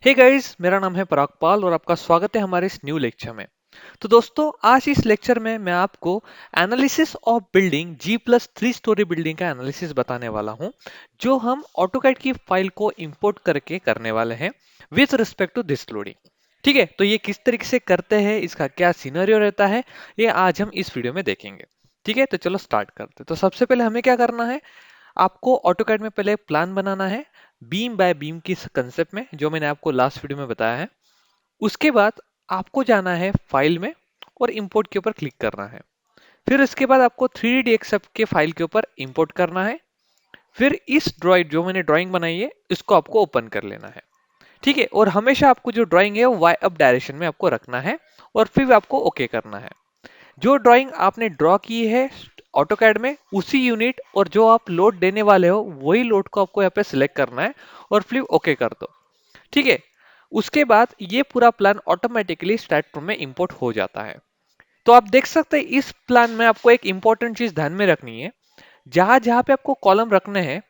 Hey guys, मेरा नाम है पराग पाल और आपका स्वागत है हमारे इस न्यू लेक्चर में। तो दोस्तों, आज इस लेक्चर में मैं आपको analysis of building G+3 story building का एनालिसिस बताने वाला हूं, जो हम ऑटोकैड की फाइल को इंपोर्ट करके करने वाले हैं with respect to this loading. ठीक है, तो ये किस तरीके से करते हैं, इसका क्या सिनेरियो रहता है, ये आज हम इस वीडियो में देखेंगे। ठीक है, तो चलो स्टार्ट करते हैं। तो सबसे पहले हमें क्या करना है, आपको ऑटोकैड में पहले प्लान बनाना है बीम बाय बीम की कंसेप्ट में, जो मैंने आपको लास्ट वीडियो में बताया है। उसके बाद आपको जाना है फाइल में और इंपोर्ट के ऊपर क्लिक करना है। फिर इसके बाद आपको 3D एक्सेप्ट के फाइल के ऊपर इंपोर्ट करना है। फिर इस ड्राइंग जो मैंने ड्राइंग बनाई है इसको आपको ओपन कर लेना है। ठीक है, और हमेशा आपको जो ड्राइंग है वो वाई अप डायरेक्शन में आपको रखना है और फिर आपको ओके करना है। जो ड्राइंग आपने ड्रॉ की है ऑटोकैड में, उसी यूनिट और जो आप लोड देने वाले हो वही लोड को आपको यहाँ पे सिलेक्ट करना है और फिर ओके कर दो। ठीक है, उसके बाद ये पूरा प्लान ऑटोमेटिकली स्टैट में इंपोर्ट हो जाता है। तो आप देख सकते हैं इस प्लान में आपको एक इंपॉर्टेंट चीज ध्यान में रखनी है। जहां जहां पे आपको कॉलम रखने हैं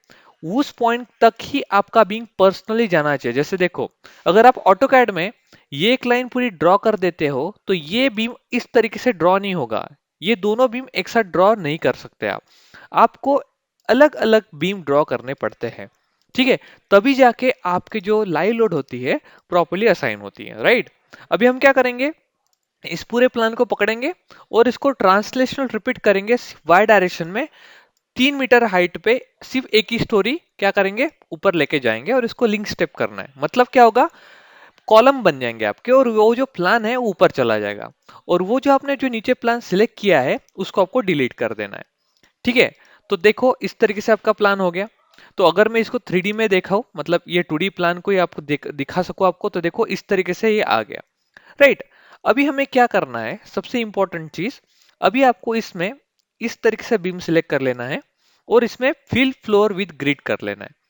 उस पॉइंट तक ही आपका बीइंग पर्सनली जाना चाहिए। जैसे देखो, अगर आप ऑटोकैड में ये एक लाइन पूरी ड्रॉ कर देते हो तो ये बीम इस तरीके से ड्रॉ नहीं होगा। ये दोनों बीम एक साथ ड्रॉ नहीं कर सकते आप, आपको अलग अलग बीम ड्रॉ करने पड़ते हैं। ठीक है, तभी जाके आपकी जो लाइव लोड होती है प्रॉपरली असाइन होती है, राइट। अभी हम क्या करेंगे, इस पूरे प्लान को पकड़ेंगे और इसको ट्रांसलेशनल रिपीट करेंगे वाई डायरेक्शन में। 3 मीटर हाइट पे सिर्फ एक ही स्टोरी क्या करेंगे, ऊपर लेके जाएंगे और इसको लिंक स्टेप करना है। मतलब क्या होगा, कॉलम बन जाएंगे आपके और वो जो प्लान है वो ऊपर चला जाएगा और वो जो आपने जो नीचे प्लान सिलेक्ट किया है उसको आपको डिलीट कर देना है। ठीक है, तो देखो इस तरीके से आपका प्लान हो गया। तो अगर मैं इसको 3D में देखा हूं, मतलब ये 2D प्लान को ही आपको दिखा सकूं आपको, तो देखो इस तरीके से ये आ गया, राइट। अभी हमें क्या करना है, सबसे इंपॉर्टेंट चीज, अभी आपको इसमें इस तरीके से बीम सिलेक्ट कर लेना है और इसमें फिल फ्लोर विद ग्रिड कर लेना है।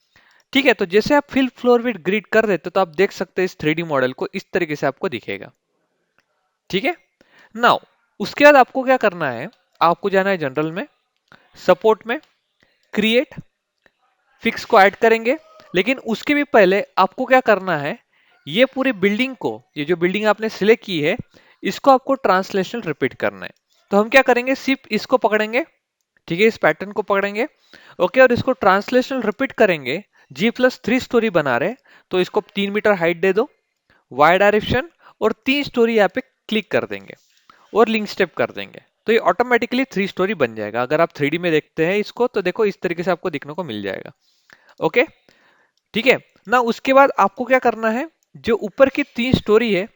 ठीक है, तो जैसे आप फिल फ्लोर विद ग्रिड कर देते हो तो आप देख सकते हैं इस 3D मॉडल को इस तरीके से आपको दिखेगा। ठीक है, नाउ उसके बाद आपको क्या करना है, आपको जाना है जनरल में, सपोर्ट में, क्रिएट, फिक्स को ऐड करेंगे। लेकिन उसके भी पहले आपको क्या करना है, ये पूरी बिल्डिंग को, ये जो बिल्डिंग आपने सिलेक्ट की है इसको आपको ट्रांसलेशनल रिपीट करना है। तो हम क्या करेंगे, सिर्फ इसको पकड़ेंगे। ठीक है, इस पैटर्न को पकड़ेंगे, ओके, और इसको ट्रांसलेशनल रिपीट करेंगे। G+3 स्टोरी बना रहे, तो इसको 3 मीटर हाइट दे दो, वाई डायरेक्शन, और 3 स्टोरी यहाँ पे क्लिक कर देंगे और लिंक स्टेप कर देंगे। तो ये ऑटोमेटिकली 3 स्टोरी बन जाएगा। अगर आप 3D में देखते हैं इसको तो देखो इस तरीके से आपको दिखने को मिल जाएगा। ओके, ठीक है ना। उसके बाद आपको क्या करना है, जो ऊपर की 3 स्टोरी है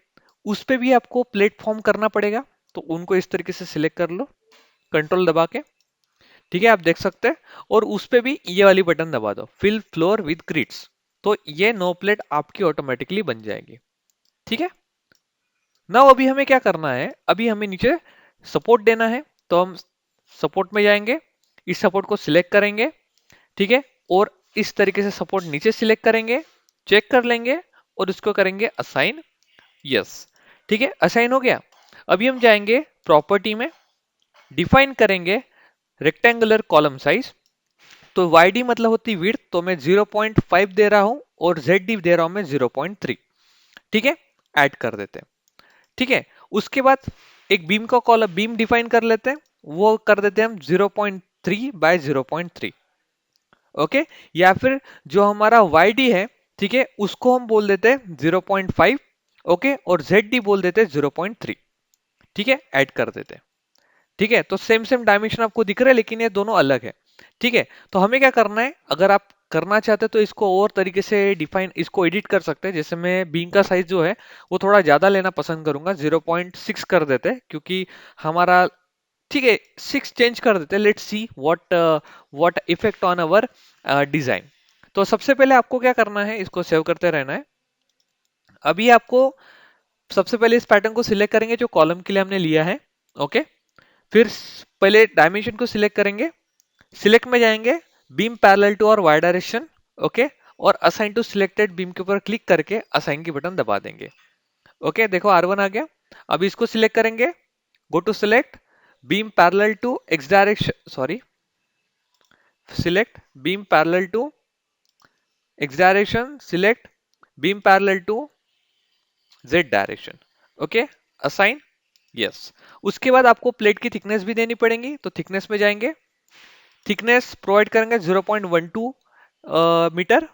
उस पे भी आपको प्लेटफॉर्म करना पड़ेगा। तो उनको इस तरीके से सिलेक्ट कर लो, कंट्रोल दबा के। ठीक है, आप देख सकते हैं, और उस पे भी ये वाली बटन दबा दो, फिल फ्लोर विद ग्रिड्स। तो ये नो प्लेट आपकी ऑटोमेटिकली बन जाएगी। ठीक है ना। अभी हमें क्या करना है, अभी हमें नीचे सपोर्ट देना है। तो हम सपोर्ट में जाएंगे, इस सपोर्ट को सिलेक्ट करेंगे। ठीक है, और इस तरीके से सपोर्ट नीचे सिलेक्ट करेंगे, चेक कर लेंगे और इसको करेंगे असाइन। यस, ठीक है, असाइन हो गया। अभी हम जाएंगे प्रॉपर्टी में, डिफाइन करेंगे रेक्टेंगुलर कॉलम साइज। तो वाई डी मतलब होती विड्थ, तो मैं 0.5 दे रहा हूं और जेड डी दे रहा हूं मैं 0.3। ठीक है, ऐड कर देते हैं। ठीक है, उसके बाद एक बीम का कॉलम बीम डिफाइन कर लेते हैं, वो कर देते हैं हम 0.3 बाय 0.3। ओके, या फिर जो हमारा वाई डी है, ठीक है, उसको हम बोल देते हैं 0.5। ओके, और जेड डी बोल देते हैं 0.3। ठीक है, ऐड कर देते हैं। ठीक है, तो सेम सेम डायमेंशन आपको दिख रहा है लेकिन ये दोनों अलग है। ठीक है, तो हमें क्या करना है, अगर आप करना चाहते हैं तो इसको और तरीके से डिफाइन, इसको एडिट कर सकते हैं। जैसे मैं बीम का साइज जो है वो थोड़ा ज्यादा लेना पसंद करूंगा, 0.6 कर देते हैं, क्योंकि हमारा, ठीक है, 6 चेंज कर देते हैं। Let's see what what effect on our design. तो सबसे पहले आपको क्या करना है, इसको सेव करते रहना है। अभी आपको सबसे पहले इस पैटर्न को सिलेक्ट करेंगे जो कॉलम के लिए हमने लिया है। ओके, फिर पहले डायमेंशन को सिलेक्ट करेंगे, सिलेक्ट में जाएंगे, बीम पैरेलल टू और वाई डायरेक्शन। ओके, और असाइन टू सिलेक्टेड बीम के ऊपर क्लिक करके असाइन की बटन दबा देंगे। ओके, देखो R1 आ गया। अब इसको सिलेक्ट करेंगे, go to select beam parallel to X direction, sorry, select beam parallel to X direction, select beam parallel to Z direction. Okay, assign, yes. उसके बाद आपको प्लेट की थिकनेस भी देनी पड़ेगी, तो थिकनेस में जाएंगे, थिकनेस प्रोवाइड करेंगे 0.12 मीटर,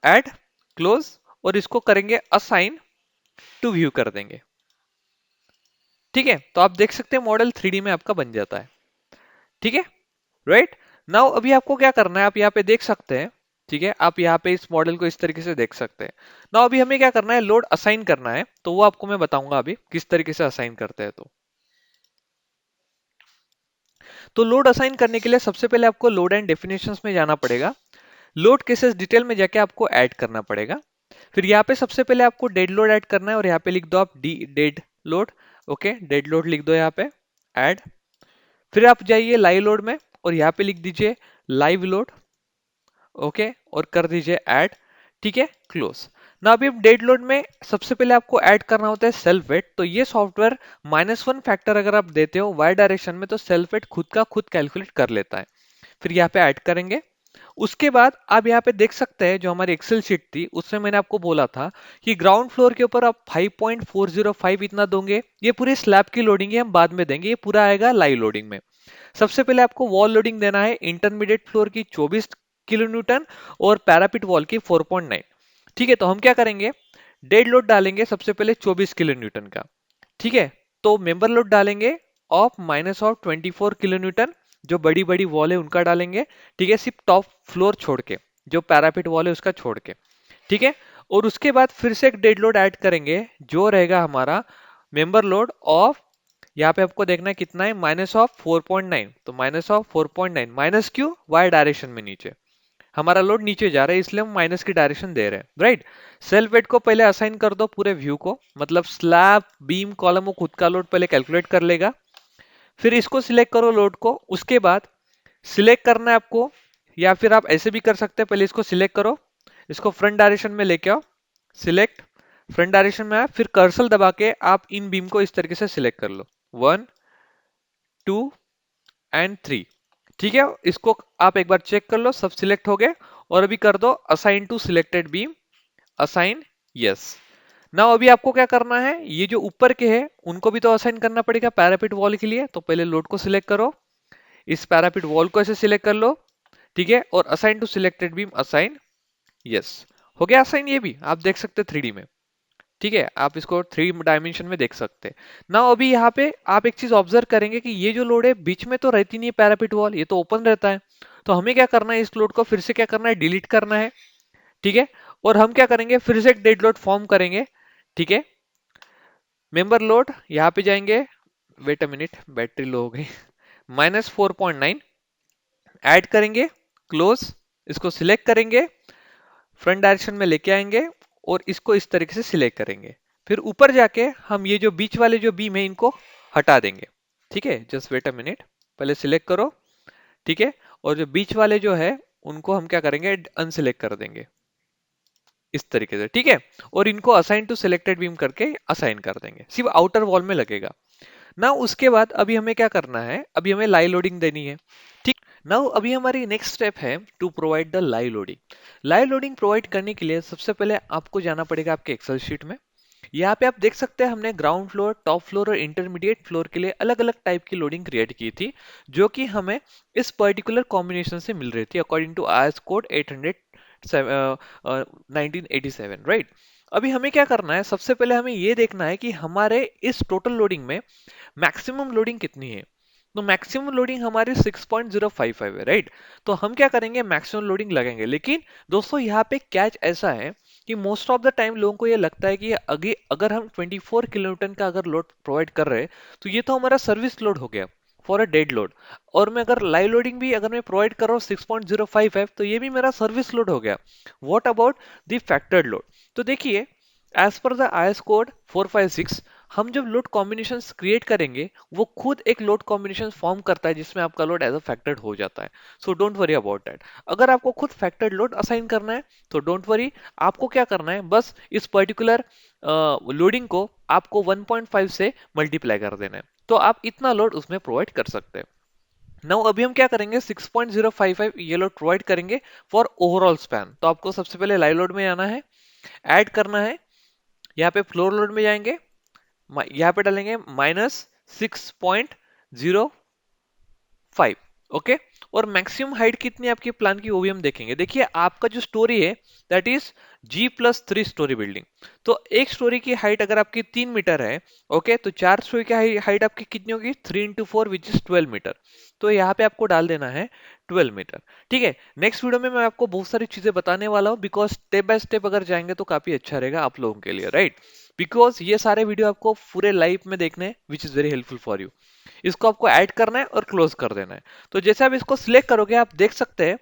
ऐड, क्लोज, और इसको करेंगे असाइन टू व्यू कर देंगे। ठीक है, तो आप देख सकते हैं मॉडल 3D में आपका बन जाता है। ठीक है, राइट। नाउ अभी आपको क्या करना है, आप यहाँ पे देख सकते हैं। ठीक है, आप यहाँ पे इस मॉडल को इस तरीके से देख सकते हैं। नाउ अभी हमें क्या करना है, लोड असाइन करना है, तो वो आपको मैं बताऊंगा अभी किस तरीके से असाइन करते हैं। तो लोड असाइन करने के लिए सबसे पहले आपको लोड एंड डेफिनेशंस में जाना पड़ेगा। लोड केसेस डिटेल में जाके आपको ऐड करना पड़ेगा। फिर यहाँ पे सबसे पहले आपको डेड लोड ऐड करना है, और यहाँ पे लिख दो आप D dead load. Okay, dead load लिख दो यहाँ पे, ऐड। फिर आप जाइए लाइव लोड में, और यहाँ पे लिख दीजिए लाइव लोड। ओके, और कर दीजिए ऐड। ठीक है, क्लोज। ना अभी डेड लोड में सबसे पहले आपको ऐड करना होता है सेल्फ वेट। तो ये सॉफ्टवेयर -1 फैक्टर अगर आप देते हो वाई डायरेक्शन में, तो सेल्फ वेट खुद का खुद कैलकुलेट कर लेता है। फिर यहाँ पे ऐड करेंगे। उसके बाद आप यहाँ पे देख सकते हैं, जो हमारी एक्सेल शीट थी उसमें मैंने आपको बोला था कि ग्राउंड फ्लोर के ऊपर आप 5.405 इतना दोगे। ये पूरी स्लैब की लोडिंग है, हम बाद में देंगे, ये पूरा आएगा लाइव लोडिंग में। सबसे पहले आपको वॉल लोडिंग देना है इंटरमीडिएट फ्लोर की 24 किलो न्यूटन, और पैरापिट वॉल की 4.9। ठीक है, तो हम क्या करेंगे, डेड लोड डालेंगे सबसे पहले 24 किलो न्यूटन का। ठीक है, तो मेंबर लोड डालेंगे ऑफ -24 किलो न्यूटन, जो बड़ी बड़ी वॉल है उनका डालेंगे। ठीक है, सिर्फ टॉप फ्लोर छोड़ के, जो पैरापिट वॉल है उसका छोड़ के। ठीक है, और उसके बाद फिर से एक डेड लोड ऐड करेंगे, जो रहेगा हमारा मेंबर लोड ऑफ, यहाँ पे आपको देखना है कितना है, -4.9। तो -4.9 माइनस क्यों, वाई डायरेक्शन में नीचे हमारा लोड नीचे जा रहा है, इसलिए हम माइनस की डायरेक्शन दे रहे हैं, राइट। सेल्फ वेट को पहले असाइन कर दो पूरे व्यू को, मतलब स्लैब बीम कॉलम को खुद का लोड पहले कैलकुलेट कर लेगा। फिर इसको सिलेक्ट करो लोड को। उसके बाद सिलेक्ट करना है आपको, या फिर आप ऐसे भी कर सकते हैं, पहले इसको सिलेक्ट करो, इसको फ्रंट डायरेक्शन में लेके आओ, सिलेक्ट, फ्रंट डायरेक्शन में आए, फिर कर्सर दबा के आप इन बीम को इस तरीके से सिलेक्ट कर लो, 1, 2 एंड 3। ठीक है, इसको आप एक बार चेक कर लो, सब सिलेक्ट हो गए। और अभी कर दो assign to selected beam, assign, yes. Now अभी आपको क्या करना है, ये जो ऊपर के हैं उनको भी तो असाइन करना पड़ेगा पैरापिट वॉल के लिए। तो पहले लोड को सिलेक्ट करो, इस पैरापिट वॉल को ऐसे सिलेक्ट कर लो। ठीक है, और assign to selected beam, assign, yes. हो गया असाइन, ये भी आप देख सकते हैं 3D में। ठीक है, आप इसको 3 डायमेंशन में देख सकते हैं ना। अभी यहाँ पे आप एक चीज ऑब्जर्व करेंगे कि ये जो लोड है बीच में तो रहती नहीं है पैरापिट वॉल, ये तो ओपन रहता है। तो हमें क्या करना है, इस लोड को फिर से क्या करना है, डिलीट करना है। ठीक है, और हम क्या करेंगे, फिर से एक डेड लोड फॉर्म करेंगे। ठीक है, मेंबर लोड यहाँ पे जाएंगे, wait a minute battery low हो गई, -4.9 ऐड करेंगे, क्लोज, इसको सिलेक्ट करेंगे, फ्रंट डायरेक्शन में लेके आएंगे, और इसको इस तरीके से सिलेक्ट करेंगे। फिर ऊपर जाके हम ये जो बीच वाले जो बीम है इनको हटा देंगे। ठीक है, जस्ट वेट अ मिनट, पहले सिलेक्ट करो। ठीक है, और जो बीच वाले जो है उनको हम क्या करेंगे, अनसिलेक्ट कर देंगे इस तरीके से। ठीक है, और इनको असाइन टू सिलेक्टेड बीम करके असाइन कर देंगे, सिर्फ आउटर वॉल में लगेगा ना। उसके बाद अभी हमें क्या करना है, अभी हमें लाइव लोडिंग देनी है। ठीक, नाउ अभी हमारी नेक्स्ट स्टेप है to provide the live loading. Live loading provide करने के लिए सबसे पहले आपको जाना पड़ेगा आपके एक्सेल शीट में। यहाँ पे आप देख सकते हैं हमने ग्राउंड फ्लोर, टॉप फ्लोर और इंटरमीडिएट फ्लोर के लिए अलग अलग टाइप की लोडिंग क्रिएट की थी, जो कि हमें इस पर्टिकुलर कॉम्बिनेशन से मिल रही थी according to IS code 800 1987, right. अभी हमें क्या करना है, सबसे पहले हमें ये देखना है कि हमारे इस टोटल लोडिंग में मैक्सिमम लोडिंग कितनी है। तो मैक्सिमम लोडिंग हमारी 6.055 है, राइट। तो हम क्या करेंगे, मैक्सिमम लोडिंग लगेंगे। लेकिन दोस्तों यहाँ पे कैच ऐसा है कि मोस्ट ऑफ द टाइम लोगों को ये लगता है कि अगर हम 24 किलोन्यूटन का अगर लोड प्रोवाइड कर रहे हैं, तो ये तो हमारा सर्विस लोड हो गया फॉर अ डेड लोड। और मैं अगर लाइव लोडिंग भी अगर मैं प्रोवाइड कर रहा हूँ 6.055, तो ये भी मेरा सर्विस लोड हो गया। What about the factored load. तो देखिए, as per the IS code 456, हम जब लोड कॉम्बिनेशन क्रिएट करेंगे, वो खुद एक लोड कॉम्बिनेशन फॉर्म करता है जिसमें आपका लोड एज अ फैक्टर्ड हो जाता है। So don't worry about that. अगर आपको खुद फैक्टर्ड लोड असाइन करना है तो डोंट वरी, आपको क्या करना है, बस इस पर्टिकुलर लोडिंग को आपको 1.5 से मल्टीप्लाई कर देना है, तो आप इतना लोड उसमें प्रोवाइड कर सकते हैं। नाउ अभी हम क्या करेंगे, 6.055 ये लोड प्रोवाइड करेंगे फॉर ओवरऑल स्पैन। तो आपको सबसे पहले लाइव लोड में आना है, ऐड करना है, यहाँ पे फ्लोर लोड में जाएंगे, यहाँ पे डालेंगे -6.05। ओके, और मैक्सिमम हाइट कितनी है आपकी प्लान की वो भी हम देखेंगे। देखिए आपका जो स्टोरी है that is G+3 story building. तो एक स्टोरी की हाइट अगर आपकी 3 मीटर है, ओके, तो 4 स्टोरी की हाइट आपकी कितनी होगी, 3 × 4 विच इज 12 मीटर। तो यहाँ पे आपको डाल देना है 12 मीटर। ठीक है, नेक्स्ट वीडियो में मैं आपको बहुत सारी चीजें बताने वाला हूँ, बिकॉज स्टेप बाय स्टेप अगर जाएंगे तो काफी अच्छा रहेगा आप लोगों के लिए, राइट। बिकॉज ये सारे वीडियो आपको पूरे लाइफ में देखने हैं which is very helpful for you. इसको आपको ऐड करना है और क्लोज कर देना है। तो जैसे आप इसको सिलेक्ट करोगे आप देख सकते हैं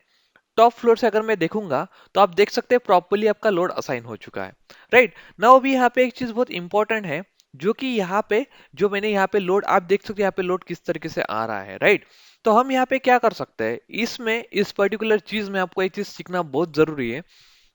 टॉप फ्लोर से अगर मैं देखूंगा तो आप देख सकते हैं प्रॉपर्ली आपका लोड असाइन हो चुका है, राइट। नाउ अभी यहाँ पे एक चीज बहुत इंपॉर्टेंट है, जो कि यहाँ पे जो मैंने यहाँ पे लोड आप देख सकते हैं यहाँ पे लोड किस तरीके से आ रहा है, राइट। तो हम यहाँ पे क्या कर सकते हैं, इसमें इस पर्टिकुलर चीज में आपको एक चीज सीखना बहुत जरूरी है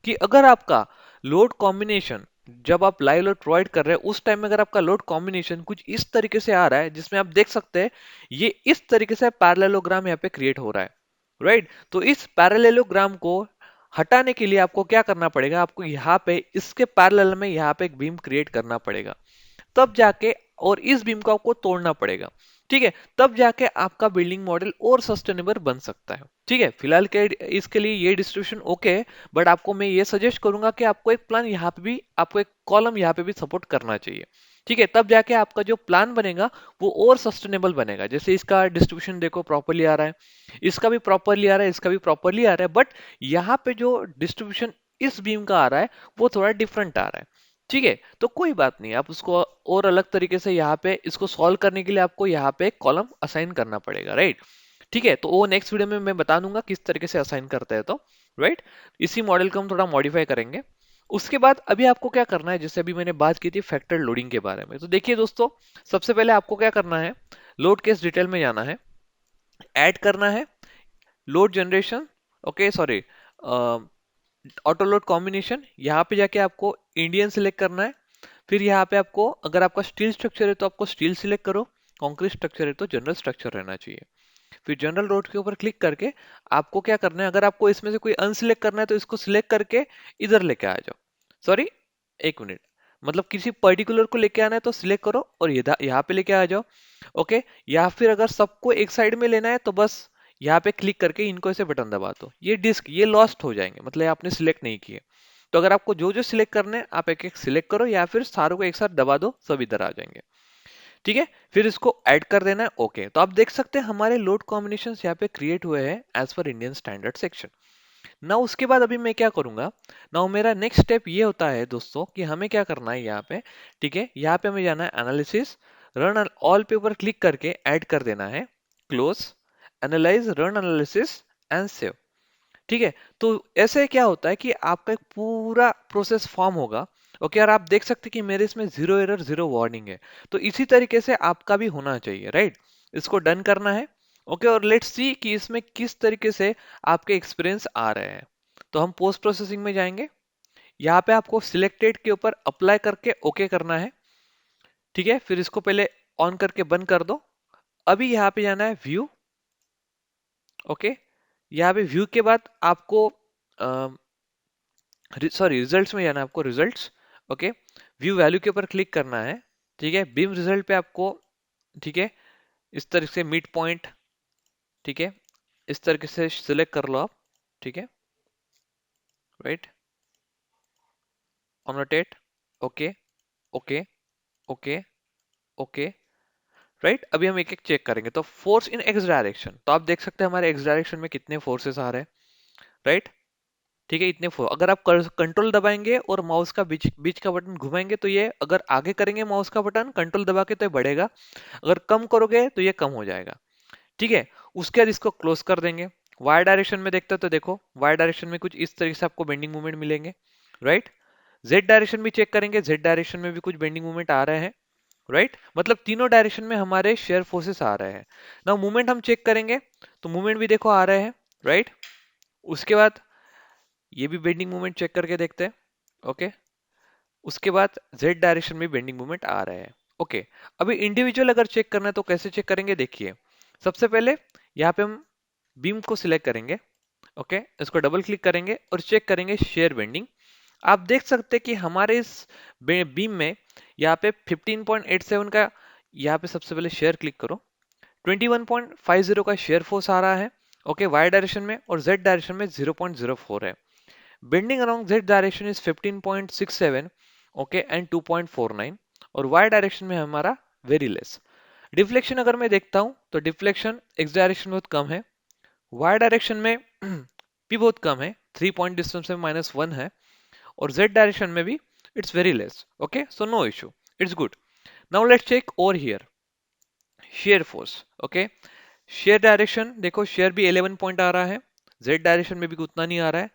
कि अगर आपका लोड कॉम्बिनेशन जब आप लाइव लोड प्रोवाइड कर रहे हैं उस टाइम में अगर आपका लोड कॉम्बिनेशन कुछ इस तरीके से आ रहा है जिसमें आप देख सकते हैं ये इस तरीके से पैरेललोग्राम यहाँ पे क्रिएट हो रहा है, राइट। तो इस पैरेललोग्राम को हटाने के लिए आपको क्या करना पड़ेगा, आपको यहाँ पे इसके पैरेलल में यहाँ पे एक बीम क्रिएट करना पड़ेगा, तब जाके, और इस बीम को आपको तोड़ना पड़ेगा, ठीक है, तब जाके आपका बिल्डिंग मॉडल और सस्टेनेबल बन सकता है। ठीक है, फिलहाल के इसके लिए ये डिस्ट्रीब्यूशन ओके है, बट आपको मैं ये सजेस्ट करूंगा कि आपको एक प्लान यहाँ पे भी, आपको एक कॉलम यहाँ पे भी सपोर्ट करना चाहिए। ठीक है, तब जाके आपका जो प्लान बनेगा वो और सस्टेनेबल बनेगा। जैसे इसका डिस्ट्रीब्यूशन देखो प्रॉपरली आ रहा है, इसका भी प्रॉपरली आ रहा है, इसका भी प्रॉपरली आ रहा है, बट यहाँ पे जो डिस्ट्रीब्यूशन इस बीम का आ रहा है वो थोड़ा डिफरेंट आ रहा है। ठीक है, तो कोई बात नहीं, आप उसको और अलग तरीके से यहाँ पे इसको सॉल्व करने के लिए आपको यहाँ पे एक कॉलम असाइन करना पड़ेगा, राइट। ठीक है, तो वो नेक्स्ट वीडियो में मैं बता दूंगा किस तरीके से असाइन करते हैं, तो राइट, इसी मॉडल को हम थोड़ा मॉडिफाई करेंगे। उसके बाद अभी आपको क्या करना है, जैसे अभी मैंने बात की थी फैक्टर लोडिंग के बारे में, तो देखिए दोस्तों, सबसे पहले आपको क्या करना है, लोड केस डिटेल में जाना है, ऐड करना है load generation, okay sorry, auto load combination, यहाँ पे जाके आपको इंडियन सिलेक्ट करना है। फिर यहाँ पे आपको, अगर आपका स्टील स्ट्रक्चर है तो आपको स्टील सिलेक्ट करो, कंक्रीट स्ट्रक्चर है तो जनरल स्ट्रक्चर रहना चाहिए। फिर जनरल रोड के ऊपर क्लिक करके आपको क्या करना है, अगर आपको इसमें से कोई अनसिलेक्ट करना है तो इसको सिलेक्ट करके इधर लेके आ जाओ, सॉरी, एक मिनट, मतलब किसी पर्टिकुलर को लेके आना है तो सिलेक्ट करो और यहाँ पे लेके आ जाओ, ओके। या फिर अगर सबको एक साइड में लेना है तो बस यहाँ पे क्लिक करके इनको ऐसे बटन दबा दो, ये डिस्क ये लॉस्ट हो जाएंगे, मतलब आपने सिलेक्ट नहीं किए। तो अगर आपको जो जो सिलेक्ट करने हैं आप एक एक सिलेक्ट करो, या फिर सारों को एक साथ दबा दो, सब इधर आ जाएंगे। ठीक है, फिर इसको ऐड कर देना है, ओके। तो आप देख सकते हैं हमारे लोड कॉम्बिनेशन यहाँ पे क्रिएट हुए हैं as per Indian standard section. ना उसके बाद अभी मैं क्या करूंगा, ना मेरा नेक्स्ट स्टेप ये होता है दोस्तों कि हमें क्या करना है यहाँ पे, ठीक है, यहाँ पे हमें जाना है एनालिसिस, रन ऑल पे ऊपर क्लिक करके ऐड कर देना है close, analyse, run analysis and save. ठीक है, तो ऐसे क्या होता है कि आपका एक पूरा प्रोसेस फॉर्म होगा, ओके, और आप देख सकते हैं कि मेरे इसमें जीरो एरर जीरो वार्निंग है। तो इसी तरीके से आपका भी होना चाहिए, राइट। इसको डन करना है, ओके, और लेट्स सी कि इसमें किस तरीके से आपके एक्सपीरियंस आ रहे हैं। तो हम पोस्ट प्रोसेसिंग में जाएंगे, यहाँ पे आपको सिलेक्टेड के ऊपर अप्लाई करके ओके करना है। ठीक है, फिर इसको पहले ऑन करके बंद कर दो। अभी यहाँ पे जाना है व्यू, ओके, यहाँ पे व्यू के बाद आपको सॉरी रिजल्ट्स में जाना है, आपको रिजल्ट्स, ओके, व्यू वैल्यू के ऊपर क्लिक करना है। ठीक है, बीम रिजल्ट पे आपको, ठीक है, इस तरीके से मिड पॉइंट, ठीक है, इस तरीके से सिलेक्ट कर लो आप, ठीक है, right, annotate, okay, okay, okay, okay, right. अभी हम एक एक चेक करेंगे, तो फोर्स इन एक्स डायरेक्शन, तो आप देख सकते हैं हमारे एक्स डायरेक्शन में कितने फोर्सेस आ रहे हैं, राइट। ठीक है, इतने फोर, अगर आप कंट्रोल दबाएंगे और माउस का बीच बीच का बटन घुमाएंगे तो ये, अगर आगे करेंगे माउस का बटन कंट्रोल दबा के तो ये बढ़ेगा, अगर कम करोगे तो ये कम हो जाएगा। ठीक है, उसके बाद इसको क्लोज कर देंगे। वाई डायरेक्शन में देखते हो तो देखो वाई डायरेक्शन में कुछ इस तरीके से आपको बेंडिंग मूवमेंट मिलेंगे, राइट। जेड डायरेक्शन भी चेक करेंगे, जेड डायरेक्शन में भी कुछ बेंडिंग मूवमेंट आ रहे हैं, राइट, मतलब तीनों डायरेक्शन में हमारे शेयर फोर्सेस आ रहे हैं ना। मूवमेंट हम चेक करेंगे तो मूवमेंट भी देखो आ रहे हैं, राइट। उसके बाद ये भी बेंडिंग मूवमेंट चेक करके देखते हैं, ओके। उसके बाद जेड डायरेक्शन में बेंडिंग मूवमेंट आ रहे हैं, ओके। अभी इंडिविजुअल अगर चेक करना है तो कैसे चेक करेंगे, देखिए, सबसे पहले यहाँ पे हम बीम को सिलेक्ट करेंगे, ओके, इसको डबल क्लिक करेंगे और चेक करेंगे शेयर बेंडिंग। आप देख सकते हैं कि हमारे इस बीम में यहाँ पे 15.87 का, यहाँ पे सबसे पहले शेयर क्लिक करो, 21.50 का शेयर फोर्स आ रहा है, ओके, वाई डायरेक्शन में, और जेड डायरेक्शन में 0.04 है। Bending around Z direction is 15.67, okay, and 2.49, और वाई डायरेक्शन में हमारा वेरी लेस। डिफ्लेक्शन अगर मैं देखता हूं तो डिफ्लेक्शन एक्स डायरेक्शन में बहुत कम है, वाई डायरेक्शन में भी बहुत कम है, 3 पॉइंट डिस्टेंस में -1 है, और z डायरेक्शन में भी it's very less, okay, so no issue, it's good. Now let's check over here shear force, okay. Shear direction देखो, शेयर भी 11 पॉइंट आ रहा है, z डायरेक्शन में भी उतना नहीं आ रहा है,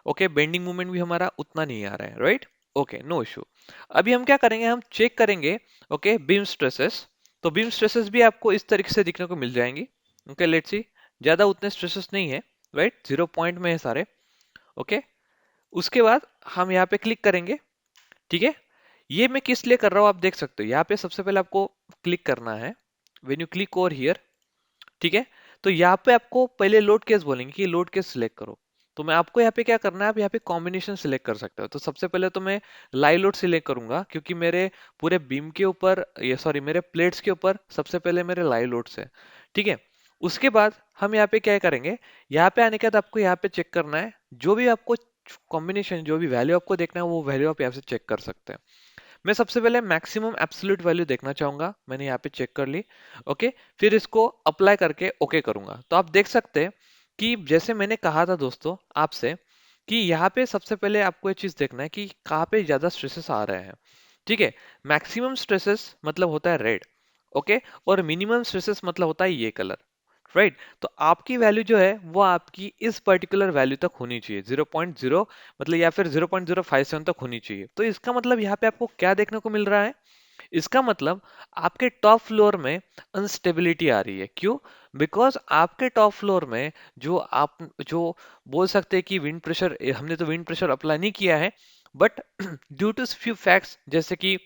ओके, बेंडिंग मूवमेंट भी हमारा उतना नहीं आ रहा है, राइट, ओके, नो इशू। अभी हम क्या करेंगे, हम चेक करेंगे, ओके, बीम स्ट्रेसेस। तो बीम स्ट्रेसेस भी आपको इस तरीके से दिखने को मिल जाएंगी, ओके, लेट्स सी, ज्यादा उतने स्ट्रेसेस नहीं है, राइट, 0 पॉइंट में है सारे, ओके। उसके बाद हम यहाँ पे क्लिक करेंगे, ठीक है। ये मैं किस लिए कर रहा हूँ आप देख सकते हो, यहाँ पे सबसे पहले आपको क्लिक करना है, when you click over here, ठीक है। तो यहाँ पे आपको पहले लोड केस बोलेंगे कि लोड केस सिलेक्ट करो। तो मैं आपको यहाँ पे क्या करना है, आप यहाँ पे कॉम्बिनेशन सिलेक्ट कर सकते हो। तो सबसे पहले तो मैं लाइव लोड सिलेक्ट करूंगा, क्योंकि मेरे पूरे बीम के ऊपर, ये सॉरी, मेरे प्लेट्स के ऊपर सबसे पहले मेरे लाइव लोड्स है, ठीक है। उसके बाद हम यहाँ पे क्या करेंगे, यहाँ पे आने के बाद आपको यहाँ पे चेक करना है, जो भी आपको कॉम्बिनेशन, जो भी वैल्यू आपको देखना है वो वैल्यू आप यहाँ से चेक कर सकते हैं। मैं सबसे पहले मैक्सिमम एब्सोल्यूट वैल्यू देखना चाहूंगा, मैंने यहाँ पे चेक कर ली, ओके। फिर इसको अप्लाई करके ओके करूंगा। तो आप देख सकते हैं कि जैसे मैंने कहा था दोस्तों आपसे, कि यहाँ पे सबसे पहले आपको ये चीज देखना है कि कहाँ पे ज्यादा स्ट्रेसेस आ रहे हैं, ठीक है। मैक्सिमम स्ट्रेसेस मतलब होता है रेड, ओके, और मिनिमम स्ट्रेसेस मतलब होता है ये कलर, राइट। तो आपकी वैल्यू जो है वो आपकी इस पर्टिकुलर वैल्यू तक होनी चाहिए, 0.0 मतलब, या फिर 0.057 तक होनी चाहिए। तो इसका मतलब यहाँ पे आपको क्या देखने को मिल रहा है, इसका मतलब आपके टॉप फ्लोर में अनस्टेबिलिटी आ रही है। क्यों? बिकॉज आपके टॉप फ्लोर में जो आप, जो बोल सकते हैं कि विंड प्रेशर, हमने तो विंड प्रेशर अप्लाई नहीं किया है, but due to few facts, जैसे कि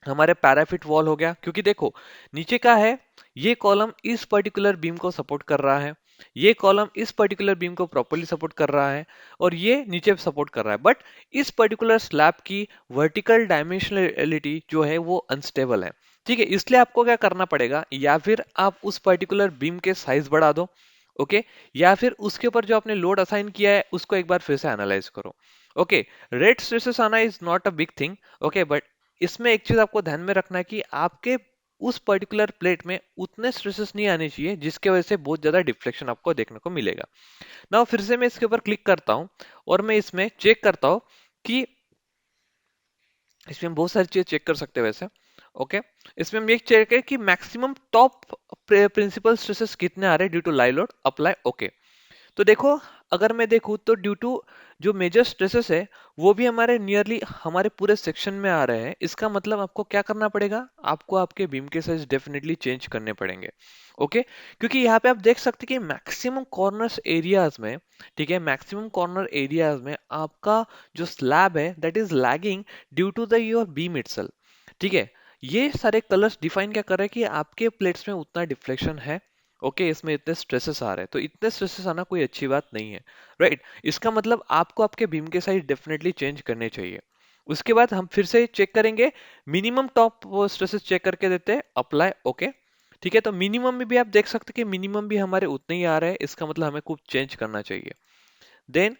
हमारे पैराफिट वॉल हो गया, क्योंकि देखो नीचे का है, ये कॉलम इस पर्टिकुलर बीम को सपोर्ट कर रहा है, ये कॉलम इस पर्टिकुलर बीम को प्रॉपर्ली सपोर्ट कर रहा है, और ये नीचे सपोर्ट कर रहा है, बट इस पर्टिकुलर स्लैब की वर्टिकल डायमेंशनलिटी जो है वो अनस्टेबल है, ठीक है। इसलिए आपको क्या करना पड़ेगा, या फिर आप उस पर्टिकुलर बीम के साइज बढ़ा दो, ओके, या फिर उसके ऊपर जो आपने लोड असाइन किया है उसको एक बार फिर से एनालाइज करो, ओके। रेट स्ट्रेसेस आना is not a big thing, okay, but इसमें एक चीज आपको ध्यान में रखना है कि आपके उस पर्टिकुलर प्लेट में उतने स्ट्रेसेस नहीं आने चाहिए जिसके वजह से बहुत ज्यादा डिफ्लेक्शन आपको देखने को मिलेगा। ना फिर से मैं इसके ऊपर क्लिक करता हूं, और मैं इसमें चेक करता हूं कि इसमें हम बहुत सारी चीजें चेक कर सकते हैं वैसे, ओके। इसमें हम ये चेक है कि मैक्सिमम टॉप प्रिंसिपल स्ट्रेसेस कितने आ रहे हैं due to live load, apply okay. तो देखो, अगर मैं देखूं तो ड्यू टू जो मेजर स्ट्रेसेस है वो भी हमारे नियरली हमारे पूरे सेक्शन में आ रहे हैं। इसका मतलब आपको क्या करना पड़ेगा, आपको आपके बीम के साइज डेफिनेटली चेंज करने पड़ेंगे, ओके। क्योंकि यहाँ पे आप देख सकते हैं कि मैक्सिमम कॉर्नर्स एरियाज में, ठीक है, मैक्सिमम कॉर्नर एरियाज में आपका जो स्लैब है that is lagging due to the your beam itself, ठीक है। ये सारे कलर्स डिफाइन क्या कर रहे हैं कि आपके प्लेट्स में उतना डिफ्लेक्शन है, ओके, इसमें इतने स्ट्रेसेस आ रहे हैं। तो इतने स्ट्रेसेस आना कोई अच्छी बात नहीं है, राइट। इसका मतलब आपको आपके बीम के साइज डेफिनेटली चेंज करने चाहिए। उसके बाद हम फिर से चेक करेंगे, मिनिमम टॉप स्ट्रेसेस चेक करके देते हैं, अप्लाई ओके, ठीक है। तो मिनिमम में भी आप देख सकते हैं कि मिनिमम भी हमारे उतने ही आ रहे हैं, इसका मतलब हमें कुछ चेंज करना चाहिए। Then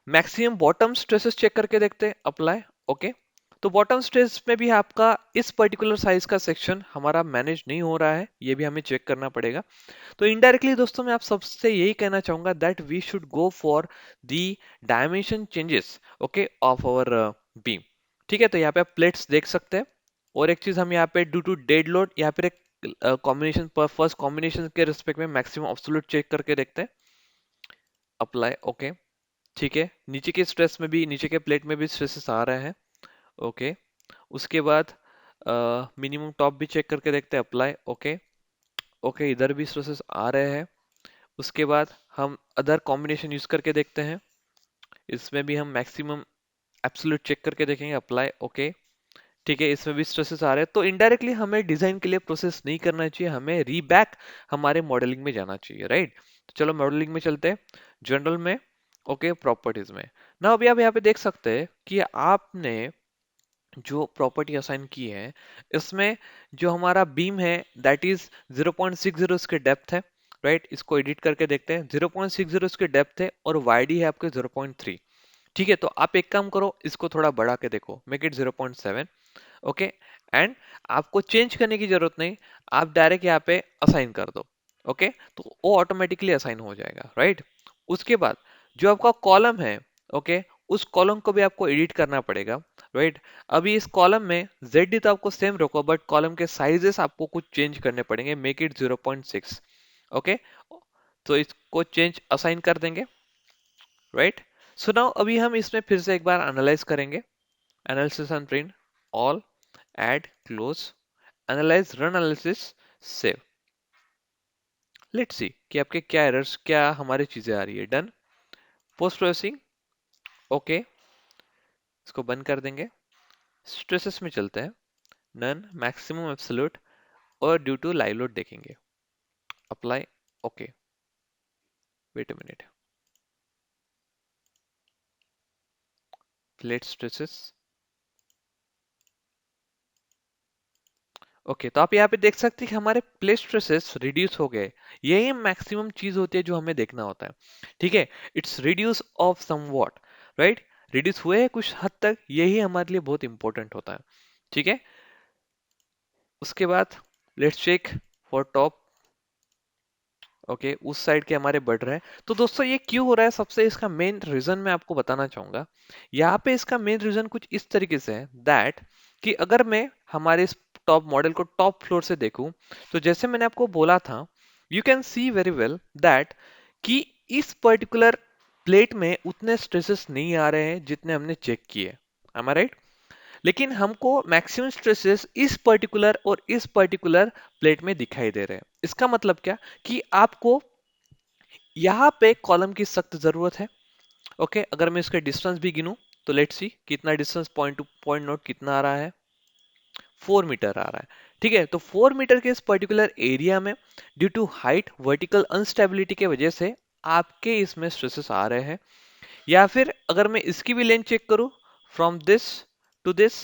maximum bottom stresses check करके देखते हैं, अप्लाई ओके। तो बॉटम स्ट्रेस में भी आपका इस पर्टिकुलर साइज का सेक्शन हमारा मैनेज नहीं हो रहा है, ये भी हमें चेक करना पड़ेगा। तो इनडायरेक्टली दोस्तों मैं आप सबसे यही कहना चाहूंगा that we should go for the dimension changes, okay, of our beam, ठीक है। तो यहाँ पे आप प्लेट्स देख सकते हैं, और एक चीज हम यहाँ पे ड्यू टू डेड लोड, यहाँ पे एक कॉम्बिनेशन पर फर्स्ट कॉम्बिनेशन के रिस्पेक्ट में मैक्सिमम एब्सोल्यूट चेक करके देखते हैं, अप्लाई ओके, ठीक है। नीचे के स्ट्रेस में भी, नीचे के प्लेट में भी स्ट्रेसेस आ रहे हैं, ओके। उसके बाद मिनिमम टॉप भी चेक करके देखते हैं, अप्लाई ओके, ओके, इधर भी स्ट्रेसेस आ रहे हैं। उसके बाद हम अदर कॉम्बिनेशन यूज करके देखते हैं, इसमें भी हम मैक्सिमम एब्सोल्यूट चेक करके देखेंगे, अप्लाई ओके, ठीक है। इसमें भी स्ट्रेसेस आ रहे हैं। तो इनडायरेक्टली हमें डिजाइन के लिए प्रोसेस नहीं करना चाहिए, हमें रीबैक हमारे मॉडलिंग में जाना चाहिए, राइट। तो चलो मॉडलिंग में चलते हैं, जनरल में, ओके, प्रॉपर्टीज में। ना अभी आप यहाँ पे देख सकते हैं कि आपने जो प्रॉपर्टी असाइन की है इसमें जो हमारा बीम है दैट इज 0.60 इसके डेप्थ है, राइट। इसको एडिट करके देखते हैं, 0.60 इसके डेप्थ है और वाईडी है आपके 0.3। ठीक है, तो आप एक काम करो, इसको थोड़ा बढ़ा के देखो, मेक इट 0.7। ओके, एंड आपको चेंज करने की जरूरत नहीं, आप डायरेक्ट यहाँ पे असाइन कर दो। ओके, तो वो ऑटोमेटिकली असाइन हो जाएगा, राइट। उसके बाद जो आपका कॉलम है, ओके, उस कॉलम को भी आपको एडिट करना पड़ेगा, राइट। अभी इस कॉलम में जेड तो आपको सेम रखो, बट कॉलम के साइजेस आपको कुछ चेंज करने पड़ेंगे, मेक इट 0.6। ओके, तो इसको चेंज असाइन कर देंगे, राइट। सो नाउ अभी हम इसमें फिर से एक बार एनालाइज करेंगे, analysis and print all, add, close, analyze, run analysis, save। Let's see कि आपके क्या एरर्स, क्या हमारी चीजें आ रही है। डन, पोस्ट प्रोसेसिंग, ओके, इसको बंद कर देंगे। स्ट्रेसेस में चलते हैं, नन, मैक्सिमम, एब्सोल्यूट और ड्यू टू लाइव लोड देखेंगे। Apply, okay, wait a minute, plate stresses, okay. तो आप यहाँ पे देख सकते हैं कि हमारे प्लेट स्ट्रेसेस रिड्यूस हो गए। यही मैक्सिमम चीज होती है जो हमें देखना होता है, ठीक है। It's reduce of somewhat, right, reduce हुए हैं कुछ हद तक, यही हमारे लिए बहुत इंपॉर्टेंट होता है, ठीक है। उसके बाद let's check for top, okay, उस साइड के हमारे बढ़ रहे हैं। तो दोस्तों ये क्यों हो रहा है, सबसे इसका मेन रीजन मैं आपको बताना चाहूंगा। यहाँ पे इसका मेन रीजन कुछ इस तरीके से है दैट कि अगर मैं हमारे इस टॉप मॉडल को टॉप फ्लोर से देखूं, तो जैसे मैंने आपको बोला था, you can see very well that कि इस पर्टिकुलर प्लेट में उतने स्ट्रेसेस नहीं आ रहे हैं जितने हमने चेक किए, am I right? लेकिन हमको मैक्सिमम स्ट्रेसेस इस पर्टिकुलर और इस पर्टिकुलर प्लेट में दिखाई दे रहे हैं। इसका मतलब क्या कि आपको यहाँ पे कॉलम की सख्त जरूरत है। ओके, अगर मैं इसका डिस्टेंस भी गिनूं तो लेट्स सी कितना distance, point two point note कितना आ रहा है, 4 मीटर आ रहा है, ठीक है। तो 4 मीटर के इस पर्टिकुलर एरिया में due to height vertical instability के वजह से आपके इसमें स्ट्रेसेस आ रहे हैं। या फिर अगर मैं इसकी भी लेंथ चेक करूं, from this to this,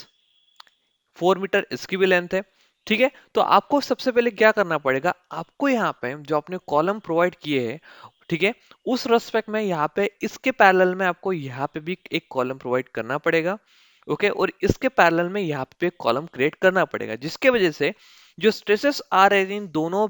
4 metre इसकी भी लेंथ है, ठीक है। तो आपको सबसे पहले क्या करना पड़ेगा, आपको यहाँ पे जो आपने कॉलम प्रोवाइड किए हैं, ठीक है, उस रेस्पेक्ट में यहाँ पे इसके पैरेलल में आपको यहाँ पे भी एक कॉलम प्रोवाइड करना पड़ेगा, ओके। और इसके पैरेलल में यहाँ पे एक कॉलम क्रिएट करना पड़ेगा, जिसके वजह से जो स्ट्रेसेस आ रहे हैं इन दोनों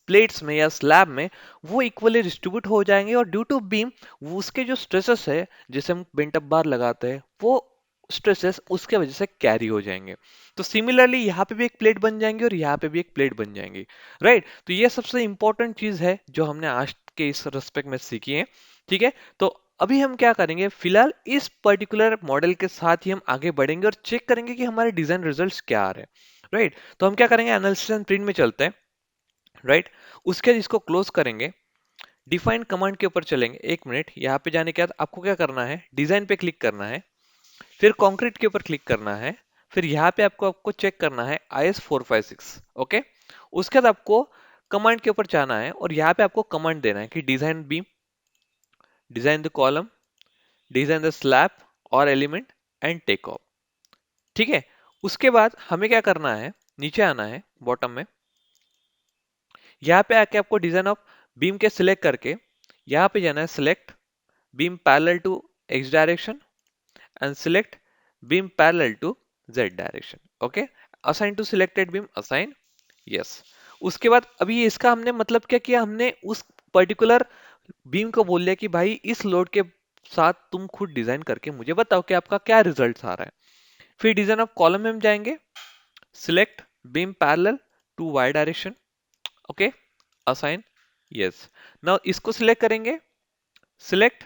प्लेट्स में या स्लैब में, वो इक्वली डिस्ट्रीब्यूट हो जाएंगे और ड्यू टू बीम उसके जो स्ट्रेसेस है, जैसे हम बेंट अप बार लगाते हैं, वो स्ट्रेसेस उसके वजह से कैरी हो जाएंगे। तो सिमिलरली यहाँ पे भी एक प्लेट बन जाएंगी और यहाँ पे भी एक प्लेट बन जाएंगी, राइट। तो ये सबसे इंपॉर्टेंट चीज है जो हमने आज के इस रेस्पेक्ट में सीखी है, ठीक है। तो अभी हम क्या करेंगे, फिलहाल इस पर्टिकुलर मॉडल के साथ ही हम आगे बढ़ेंगे और चेक करेंगे कि हमारे डिजाइन रिजल्ट्स क्या आ रहे हैं, राइट। तो हम क्या करेंगे, एनालिसिस एंड प्रिंट में चलते हैं, राइट। उसके बाद इसको क्लोज करेंगे, डिफाइन कमांड के ऊपर चलेंगे। एक मिनट, यहाँ पे जाने के बाद आपको क्या करना है, डिजाइन पे क्लिक करना है, फिर कंक्रीट के ऊपर क्लिक करना है, फिर यहाँ पे आपको चेक करना है IS456, ओके। उसके बाद आपको कमांड के ऊपर जाना है और यहाँ पे आपको कमांड देना है कि design beam, design the column, design the slab और एलिमेंट एंड टेक ऑफ, ठीक है। उसके बाद हमें क्या करना है, नीचे आना है बॉटम में, यहाँ पे आके आपको डिजाइन ऑफ बीम के सिलेक्ट करके यहाँ पे जाना है select beam parallel to X direction and select beam parallel to z direction, okay, assign to selected beam, assign, yes। उसके बाद अभी इसका हमने मतलब क्या किया, हमने उस पर्टिकुलर बीम को बोल दिया कि भाई इस लोड के साथ तुम खुद डिजाइन करके मुझे बताओ कि आपका क्या रिजल्ट आ रहा है। फिर डिजाइन ऑफ कॉलम में हम जाएंगे, select beam parallel to y direction, okay, assign, yes. Now इसको सिलेक्ट करेंगे, सिलेक्ट,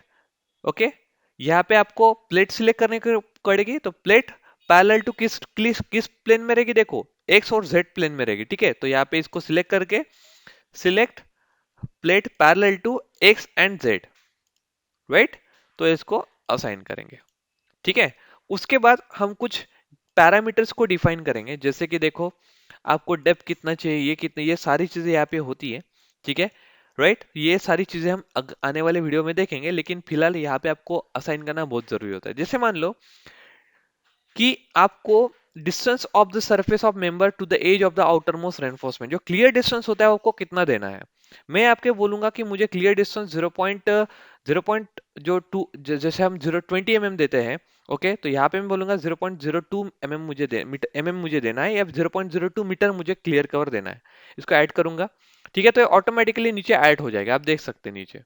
ओके। यहाँ पे आपको प्लेट सिलेक्ट करने की पड़ेगी, तो प्लेट पैरेलल टू किस प्लेन में रहेगी, देखो एक्स और जेड प्लेन में रहेगी, ठीक है। तो यहाँ पे इसको सिलेक्ट करके select plate parallel to X and Z, right. तो इसको असाइन करेंगे, ठीक है। उसके बाद हम कुछ पैरामीटर्स को डिफाइन करेंगे, जैसे कि देखो आपको डेप्थ कितना चाहिए, ये कितने, ये सारी चीजें यहाँ पे होती है, ठीक है। राइट। ये सारी चीजें हम आने वाले वीडियो में देखेंगे, लेकिन फिलहाल यहाँ पे आपको असाइन करना बहुत जरूरी होता है। जैसे मान लो कि आपको distance of the surface of member to the edge of the outer most reinforcement, जो क्लियर डिस्टेंस होता है आपको कितना देना है। मैं आपके बोलूंगा कि मुझे क्लियर डिस्टेंस 0.0 जो टू, जैसे हम 0.20 mm देते हैं, ओके, तो यहाँ पे मैं बोलूंगा 0.02 mm मुझे देना है, या 0.02 मीटर मुझे क्लियर कवर देना है। इसको ऐड करूंगा, ठीक है, तो ऑटोमेटिकली नीचे ऐड हो जाएगा, आप देख सकते हैं नीचे,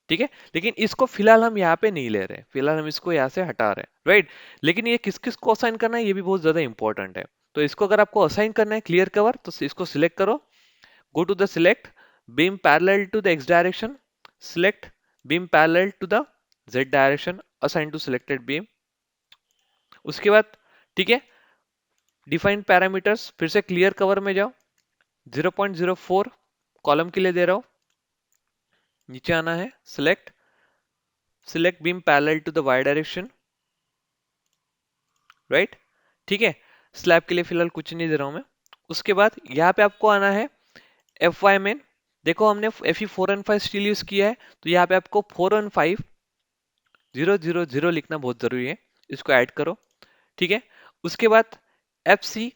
ठीक है। लेकिन इसको फिलहाल हम यहाँ पे नहीं ले रहे, फिलहाल हम इसको यहाँ से हटा रहे हैं, राइट। लेकिन ये किस किस को असाइन करना है ये भी बहुत ज्यादा इंपॉर्टेंट है। तो इसको अगर आपको असाइन करना है क्लियर कवर, तो इसको सिलेक्ट करो, go to the select beam parallel to the X direction, select beam parallel to the Z direction, assign to selected beam. उसके बाद, ठीक है, डिफाइन पैरामीटर्स, फिर से क्लियर कवर में जाओ, 0.04 कॉलम के लिए दे रहा हूं, नीचे आना है, select select beam parallel to the Y direction, right, ठीक है। स्लैब के लिए फिलहाल कुछ नहीं दे रहा हूं मैं। उसके बाद यहाँ पे आपको आना है एफ वाई मेन, देखो हमने एफ ई 415 स्टील यूज किया है, तो यहाँ पे आपको 415000 लिखना बहुत जरूरी है, इसको ऐड करो, ठीक है। उसके बाद एफ सी,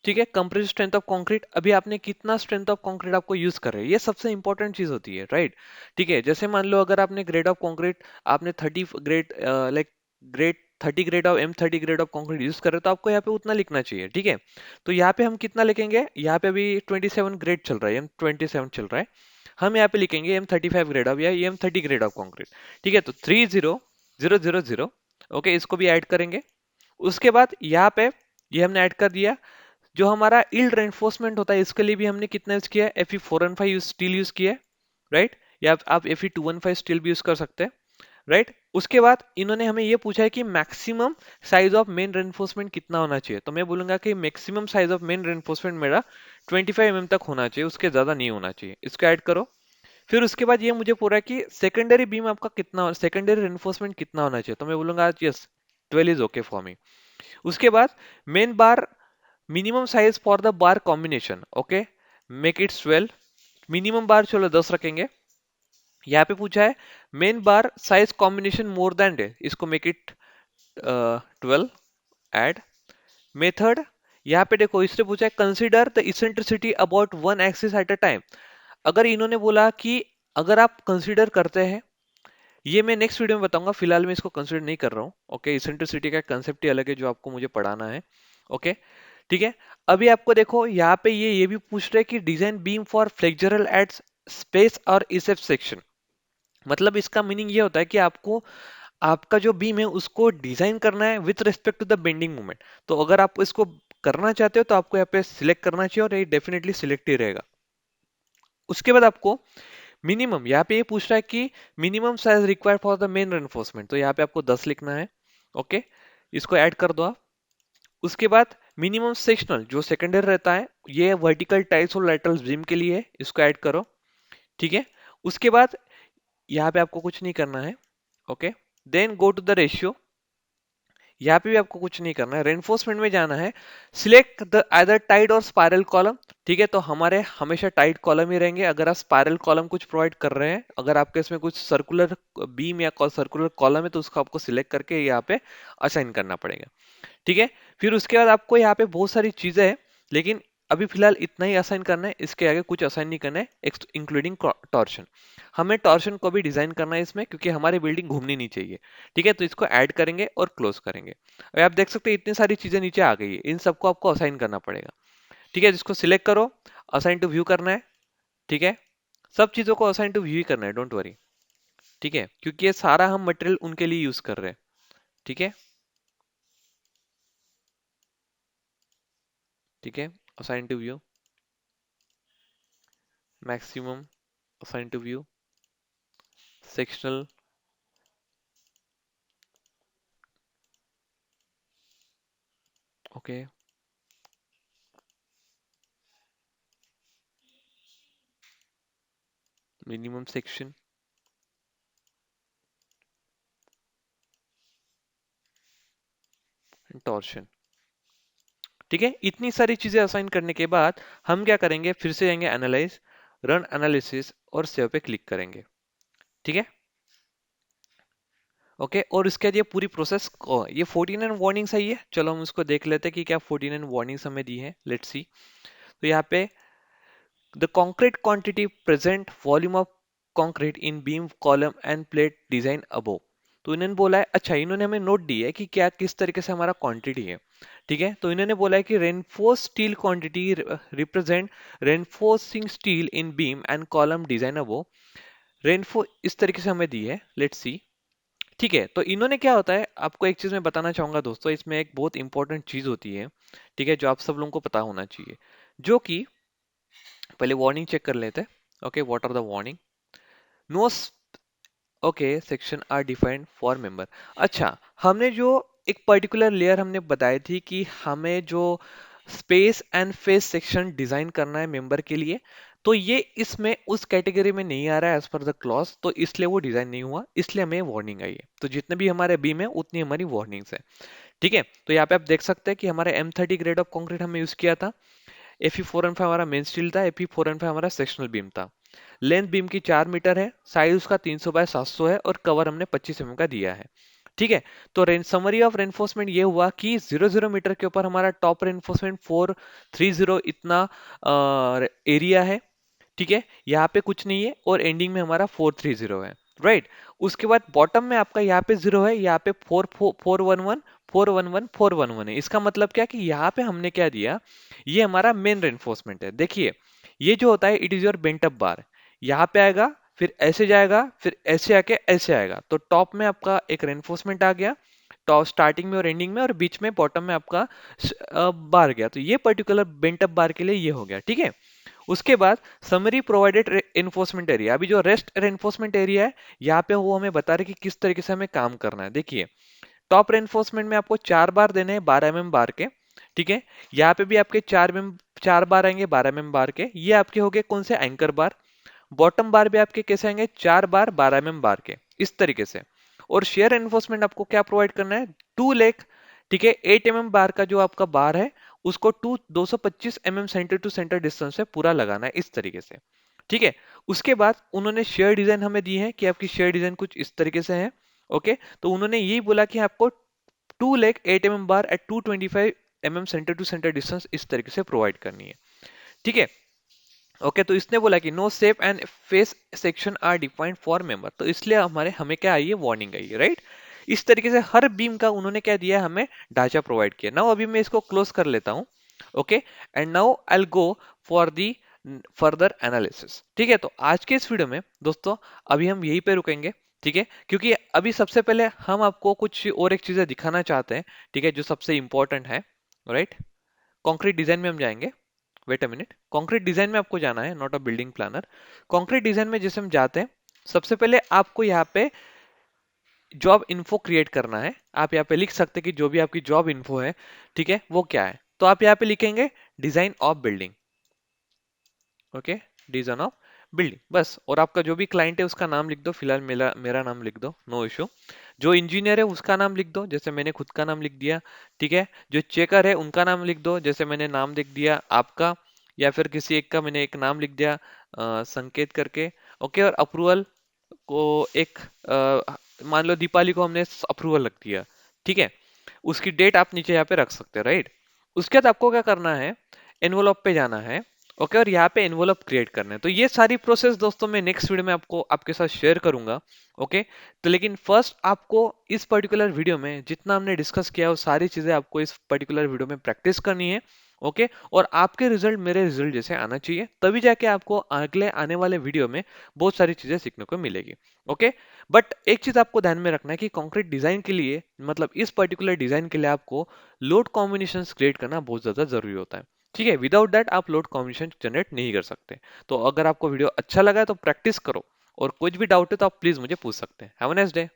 ठीक है, कंप्रेसिव स्ट्रेंथ ऑफ कंक्रीट, अभी आपने कितना स्ट्रेंथ ऑफ कंक्रीट आपको यूज कर रहे हैं, ये सबसे इंपॉर्टेंट चीज होती है, राइट। ठीक है, जैसे मान लो अगर आपने ग्रेड ऑफ कंक्रीट, आपने 30 grade, like grade 30 grade of M30 grade of concrete use कर रहे हो, तो आपको यहाँ पे उतना लिखना चाहिए, ठीक है। तो यहाँ पे हम कितना लिखेंगे, यहाँ पे अभी 27 ग्रेड चल रहा है, M27 चल रहा है, हम यहाँ पे लिखेंगे M35 ग्रेड ऑफ या M30 ग्रेड ऑफ कंक्रीट, ठीक है। तो 30000, ओके, इसको भी ऐड करेंगे। उसके बाद यहाँ पे ये हमने ऐड कर दिया। जो हमारा इल्ड रेनफोर्समेंट होता है, इसके लिए भी हमने कितना यूज किया है, Fe415 स्टील यूज किया है, राइट, या आप Fe215 स्टील भी यूज कर सकते हैं, राइट। उसके बाद इन्होंने हमें ये पूछा है कि maximum size of main reinforcement कितना होना चाहिए, तो मैं बोलूंगा कि maximum size of main reinforcement मेरा 25 mm तक होना चाहिए, उसके ज्यादा नहीं होना चाहिए, इसको ऐड करो। फिर उसके बाद ये मुझे पूरा कि सेकेंडरी बीम आपका कितना, सेकेंडरी रेनफोर्समेंट कितना होना चाहिए, तो मैं बोलूंगा yes 12 is okay for me. उसके बाद main bar minimum size for the bar combination, okay, make it 12, minimum bar चलो 10 रखेंगे। यहाँ पे पूछा है main bar size combination more than day, इसको मेक इट 12, ऐड मेथड। यहाँ पे देखो इससे पूछा है consider the eccentricity about one axis at a time, अगर इन्होंने बोला कि अगर आप कंसिडर करते हैं, ये मैं नेक्स्ट वीडियो में बताऊंगा, फिलहाल मैं इसको कंसिडर नहीं कर रहा हूँ, ओके। इसेंट्रिसिटी का कंसेप्ट ही अलग है जो आपको मुझे पढ़ाना है, ओके, ठीक है। अभी आपको देखो यहाँ पे ये भी पूछ रहे हैं कि design beam for flexural at space और इसेप सेक्शन, मतलब इसका मीनिंग ये होता है कि आपको आपका जो बीम है उसको डिजाइन करना है with respect to the bending moment. तो अगर आप इसको करना चाहते हो तो आपको यहाँ पे सिलेक्ट करना चाहिए, और ये डेफिनेटली सिलेक्ट ही रहेगा। उसके बाद आपको मिनिमम, यहाँ पे ये पूछ रहा है कि minimum size required for the main reinforcement, तो यहाँ पे आपको 10 लिखना है, ओके, इसको ऐड कर दो आप। उसके बाद मिनिमम सेक्शनल जो सेकेंडरी रहता है, ये वर्टिकल टाइल्स और लैटरल बीम के लिए है, इसको ऐड करो, ठीक है। उसके बाद यहाँ पे आपको कुछ नहीं करना है, okay. Then go to the ratio, यहाँ पे भी आपको कुछ नहीं करना है, रेनफोर्समेंट में जाना है, सिलेक्ट द आइदर टाइड और स्पाइरल कॉलम, ठीक है। तो हमारे हमेशा टाइड कॉलम ही रहेंगे, अगर आप स्पाइरल कॉलम कुछ प्रोवाइड कर रहे हैं, अगर आपके इसमें कुछ सर्कुलर बीम या सर्कुलर कॉलम है, तो उसको आपको सिलेक्ट करके यहाँ पे असाइन करना पड़ेगा, ठीक है। फिर उसके बाद आपको यहाँ पे बहुत सारी चीजें हैं, लेकिन अभी फिलहाल इतना ही असाइन करना है, इसके आगे कुछ असाइन नहीं करना है, इंक्लूडिंग टॉर्शन। हमें टॉर्शन को भी डिजाइन करना है इसमें, क्योंकि हमारी बिल्डिंग घूमनी नहीं चाहिए, ठीक है। तो इसको ऐड करेंगे और क्लोज करेंगे। अभी आप देख सकते हैं इतनी सारी चीजें नीचे आ गई है, इन सबको आपको असाइन करना पड़ेगा, ठीक है। जिसको सिलेक्ट करो, असाइन टू व्यू करना है, ठीक है। सब चीजों को असाइन टू व्यू ही करना है, डोंट वरी, ठीक है, क्योंकि ये सारा हम मटेरियल उनके लिए यूज कर रहे हैं, ठीक है, ठीक है। Assign to view, maximum, assign to view, sectional, okay, minimum section, torsion, ठीक है। इतनी सारी चीजें असाइन करने के बाद हम क्या करेंगे, फिर से जाएंगे एनालाइज, रन एनालिसिस और सेव पे क्लिक करेंगे। ठीक है, ओके। और इसके बाद ये पूरी प्रोसेस ये 49 वार्निंग सही है, चलो हम इसको देख लेते हैं कि क्या 49 वार्निंग्स हमें दी है। लेट्स सी। तो यहाँ पे the concrete quantity present volume of concrete in beam column and plate design above। तो इन्होंने बोला है, अच्छा इन्होंने हमें नोट दी है कि क्या किस तरीके से हमारा क्वांटिटी है। ठीक है, तो इन्होंने बोला है कि reinforce steel quantity represent reinforcing steel in beam and column design above. रेनफो इस तरीके से हमें दी है। Let's see. ठीक है, तो इन्होंने क्या होता है, आपको एक चीज मैं बताना चाहूंगा दोस्तों, इसमें एक बहुत इंपॉर्टेंट चीज होती है, ठीक है, जो आप सब लोगों को पता होना चाहिए, जो कि पहले वार्निंग चेक कर लेते हैं। Okay, what are the warning. No. Okay, section are defined for member. अच्छा, हमने जो एक पर्टिकुलर लेयर हमने बताई थी कि हमें जो space and face section design करना है मेंबर के लिए, तो ये इसमें उस कैटेगरी में नहीं आ रहा है एज पर द क्लॉज, तो इसलिए वो डिजाइन नहीं हुआ, इसलिए हमें वार्निंग आई है। तो जितने भी हमारे बीम है उतनी हमारी वार्निंग्स है। ठीक है, तो यहाँ पे आप देख सकते हैं कि हमारे M30 ग्रेड ऑफ कंक्रीट हमने यूज किया था। Fe415 हमारा मेन स्टील था, Fe415 हमारा सेक्शनल बीम था। लेंथ बीम की 4 मीटर है, साइज उसका 300 बाय 700 है और कवर हमने 25 mm का दिया है। ठीक है, तो समरी ऑफ रेनफोर्समेंट ये हुआ कि 00 मीटर के ऊपर हमारा टॉप रेनफोर्समेंट 430 इतना एरिया है। ठीक है, यहाँ पे कुछ नहीं है और एंडिंग में हमारा 430 है। राइट, उसके बाद बॉटम में आपका यहाँ पे 0 है, यहाँ पे 411 है। इसका मतलब क्या कि यहाँ पे हमने क्या दिया, ये हमारा मेन रेनफोर्समेंट है। देखिए, ये जो होता है it is your bent up bar, यहाँ पे आएगा, फिर ऐसे जाएगा, फिर ऐसे आके ऐसे आएगा, तो टॉप में आपका एक रेनफोर्समेंट आ गया, टॉप स्टार्टिंग में और एंडिंग में, और बीच में बॉटम में आपका बार गया। तो ये पर्टिकुलर बेंट अप बार के लिए ये हो गया। ठीक है, उसके बाद समरी प्रोवाइडेड एनफोर्समेंट एरिया, अभी जो रेस्ट एनफोर्समेंट एरिया है, यहाँ पे वो हमें बता रहे कि किस तरीके से हमें काम करना है। देखिए, टॉप रेनफोर्समेंट में आपको 4 बार देने हैं 12 mm बार के। ठीक है, यहाँ पे भी आपके 4 बार आएंगे 12 mm बार के, ये आपके हो गए कौन से, एंकर बार। बॉटम बार भी आपके कैसे आएंगे, 4 बार 12 mm बार के, इस तरीके से। और शेयर एनफोर्समेंट आपको क्या प्रोवाइड करना है, 2 लेग। ठीक है, 8 mm बार का जो आपका बार है, उसको 225 mm centre to centre distance से पूरा लगाना है, इस तरीके से। ठीक है, उसके बाद उन्होंने शेयर डिजाइन हमें दी है कि आपकी शेयर डिजाइन कुछ इस तरीके से है। ओके, तो उन्होंने यही बोला कि आपको 2 leg 8 mm bar at 225 mm centre to centre distance इस तरीके से प्रोवाइड करनी है। ठीक है, ओके, तो इसने बोला कि no shape and face section are defined for member, तो इसलिए हमें क्या आई है, वार्निंग आई है। राइट, इस तरीके से हर बीम का उन्होंने क्या दिया है, हमें ढांचा प्रोवाइड किया। नाउ अभी मैं इसको क्लोज कर लेता हूं। Okay, and now I will go for the further analysis. ठीक है, तो आज के इस वीडियो में दोस्तों अभी हम यहीं पे रुकेंगे। ठीक है, क्योंकि अभी सबसे पहले हम आपको कुछ और एक चीजें दिखाना चाहते हैं, ठीक है, जो सबसे इंपॉर्टेंट है। राइट, कॉन्क्रीट डिजाइन में हम जाएंगे। Wait a minute, concrete design में आपको जाना है, not a building planner. Concrete design में जैसे हम जाते हैं, सबसे पहले आपको यहाँ पे जॉब इन्फो क्रिएट करना है। आप यहाँ पे लिख सकते हैं कि जो भी आपकी जॉब इन्फो है, ठीक है, वो क्या है। तो आप यहाँ पे लिखेंगे design of building. Okay, design of building बस, और आपका जो भी क्लाइंट है उसका नाम लिख दो, फिलहाल मेरा मेरा नाम लिख दो, नो इशू। जो इंजीनियर है उसका नाम लिख दो, जैसे मैंने खुद का नाम लिख दिया। ठीक है, जो चेकर है उनका नाम लिख दो, जैसे मैंने नाम लिख दिया आपका, या फिर किसी एक का मैंने एक नाम लिख दिया संकेत करके। ओके, और अप्रूवल को एक मान लो दीपाली को हमने अप्रूवल रख दिया। ठीक है, उसकी डेट आप नीचे यहाँ पे रख सकते हैं। राइट, उसके बाद आपको क्या करना है, एनवलप पे जाना है। ओके, और यहाँ पे एनवलप क्रिएट करना है। तो ये सारी प्रोसेस दोस्तों मैं नेक्स्ट वीडियो में आपको आपके साथ शेयर करूंगा। ओके, तो लेकिन फर्स्ट आपको इस पर्टिकुलर वीडियो में जितना हमने डिस्कस किया वो सारी चीजें आपको इस पर्टिकुलर वीडियो में प्रैक्टिस करनी है। ओके, और आपके रिजल्ट मेरे रिजल्ट जैसे आना चाहिए, तभी जाके आपको अगले आने वाले वीडियो में बहुत सारी चीजें सीखने को मिलेगी। ओके, बट एक चीज आपको ध्यान में रखना है कि कंक्रीट डिजाइन के लिए, मतलब इस पर्टिकुलर डिजाइन के लिए आपको लोड कॉम्बिनेशन क्रिएट करना बहुत ज्यादा जरूरी होता है। ठीक है, विदाउट दैट आप लोड कॉम्बिनेशन जनरेट नहीं कर सकते। तो अगर आपको वीडियो अच्छा लगा है तो प्रैक्टिस करो, और कुछ भी डाउट है तो आप प्लीज मुझे पूछ सकते हैं। Have a nice day.